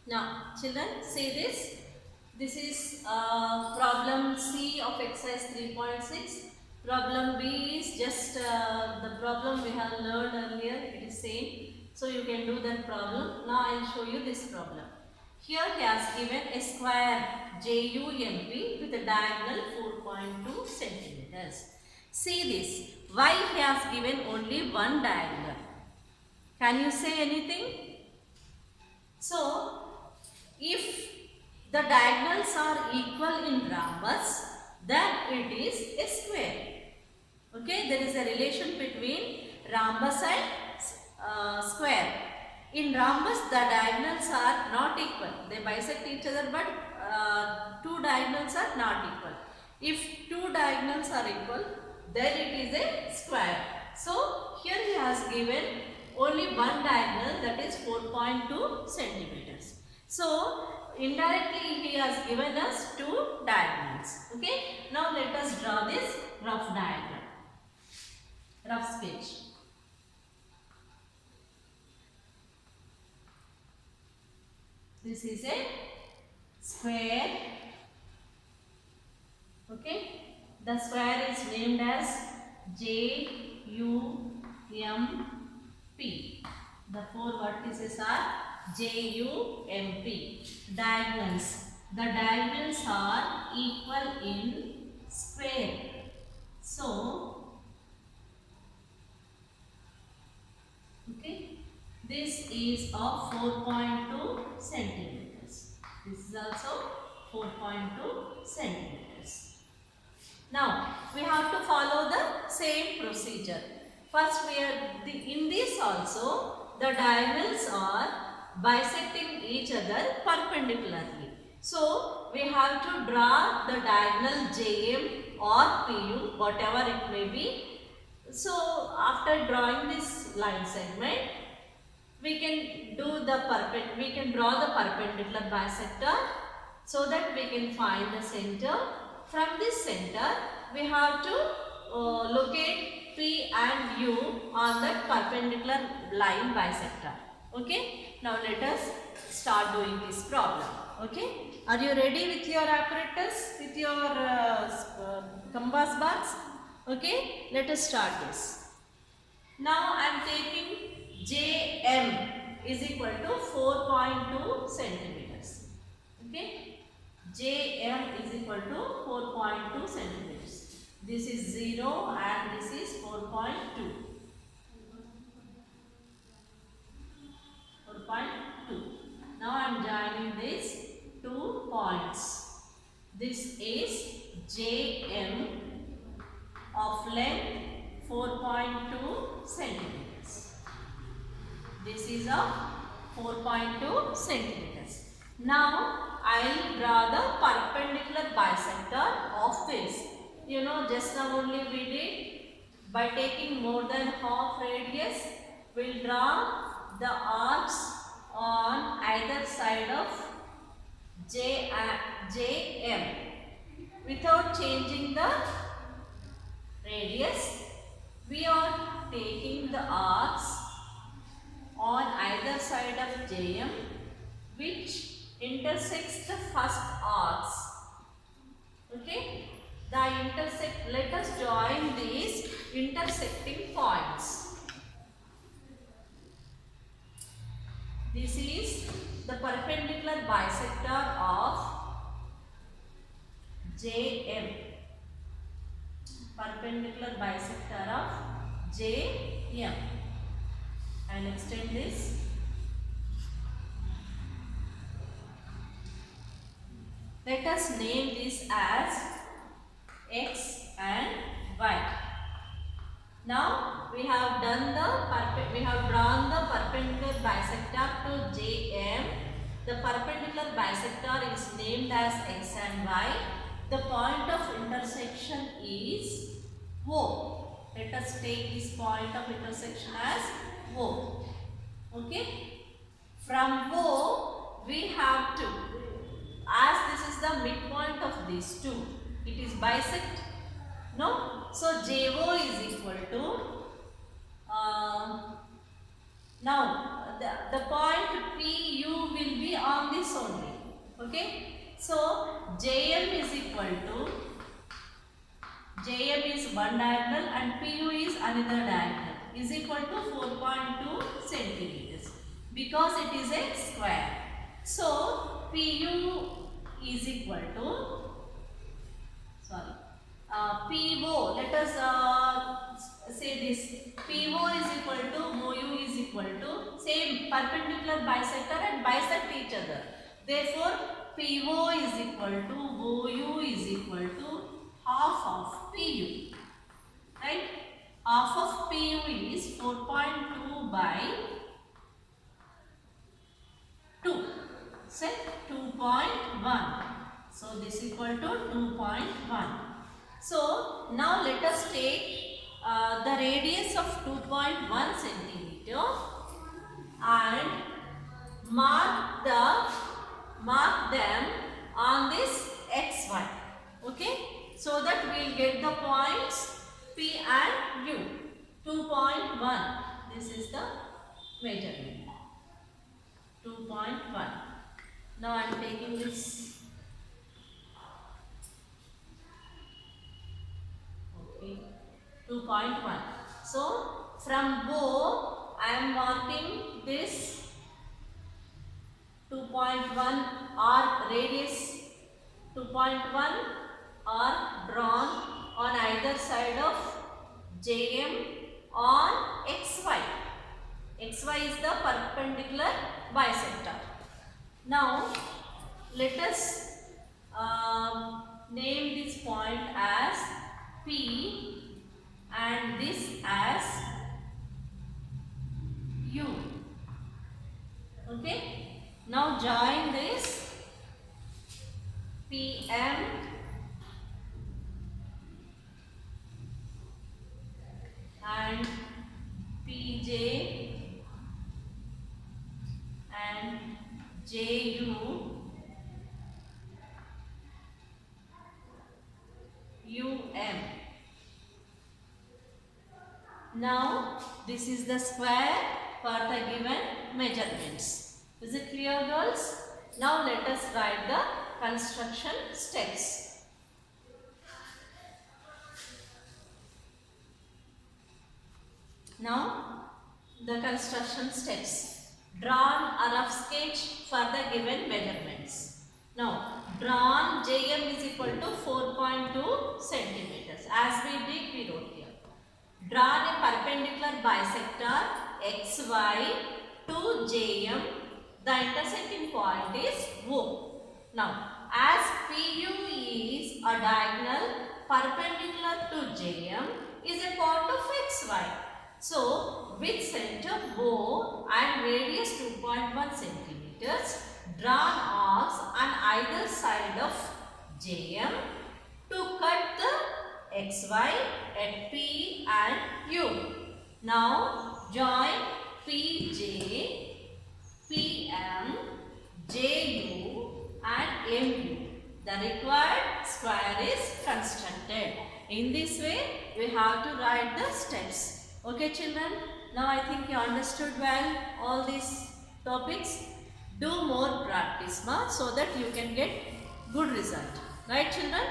Now, children, see this. This is problem C of exercise 3.6. Problem B is just the problem we have learned earlier. It is same. So you can do that problem. Now I will show you this problem. Here he has given a square JUMP with a diagonal 4.2 centimeters. See this. Why he has given only one diagonal? Can you say anything? So, if the diagonals are equal in rhombus, then it is a square. Okay, there is a relation between rhombus and square. In rhombus, the diagonals are not equal. They bisect each other, but two diagonals are not equal. If two diagonals are equal, then it is a square. So, here he has given only one diagonal, that is 4.2 centimeters. So, indirectly he has given us two diagonals. Okay. Now, let us draw this rough diagram, rough sketch. This is a square. Okay. The square is named as JUMP. The four vertices are JUMP. Diagonals. The diagonals are equal in square. So, okay, this is of 4.2 centimeters. This is also 4.2 centimeters. Now, we have to follow the same procedure. First, in this also, the diagonals are bisecting each other perpendicularly. So, we have to draw the diagonal JM or PU, whatever it may be. So, after drawing this line segment, we can draw the perpendicular bisector so that we can find the center. From this center, we have to locate P and U on that perpendicular line bisector. Okay. Now let us start doing this problem. Okay. Are you ready with your apparatus, with your compass box? Okay. Let us start this. Now I am taking JM is equal to 4.2 centimeters. Okay. JM is equal to 4.2 centimeters. This is 0 and this is 4.2. 4.2. Now I am joining these 2 points. This is JM of length 4.2 centimeters. This is of 4.2 centimeters. Now, I will draw the perpendicular bisector of this. You know, just now only we did, by taking more than half radius, we will draw the arcs on either side of JM without changing the radius. We are taking the arcs on either side of JM which intersects the first arcs. Okay, let us join these intersecting points. This is the perpendicular bisector of JM. Perpendicular bisector of JM. And extend this. Let us name this as X and Y. Now we have drawn the perpendicular bisector to JM. The perpendicular bisector is named as X and Y. The point of intersection is O. Let us take this point of intersection as O. Okay. From O, we have to, as this is the midpoint of these two, it is bisect. No? So, JO is equal to, now the point PU will be on this only. Okay. So JM is equal to, JM is one diagonal and PU is another diagonal, is equal to 4.2 centimeters because it is a square. So PU is equal to, PO, let us say this, PO is equal to OU is equal to, same perpendicular bisector and bisect each other. Therefore, PO is equal to OU is equal to half of PU. Right? Half of PU is 4.2 by 2. Say 2.1. So this is equal to 2.1. So now let us take the radius of 2.1 centimeter and mark them on this XY. Okay, so that we will get the points P and U. 2.1. This is the measurement. 2.1. Now I am taking this. 2.1. So from O I am marking this 2.1 arc radius, 2.1 arc drawn on either side of JM on XY. XY is the perpendicular bisector. Now let us name this point as P and this as U. Okay. Now join this PM and PJ and JU, UM. Now this is the square for the given measurements. Is it clear, girls? Now let us write the construction steps. Now the construction steps. Drawn a rough sketch for the given measurements. Now drawn JM is equal to 4.2 centimeters. As we did, we wrote here. Drawn a perpendicular bisector XY to JM. The intersecting point is O. Now, as PU is a diagonal perpendicular to JM is a part of XY. So, with center O and radius 2.1 centimeters, drawn arcs on either side of JM to cut the XY at P and U. Now, join PJ, PM, JU and MU. The required square is constructed. In this way, we have to write the steps. Okay, children? Now I think you understood well all these topics. Do more practice so that you can get good result. Right, children?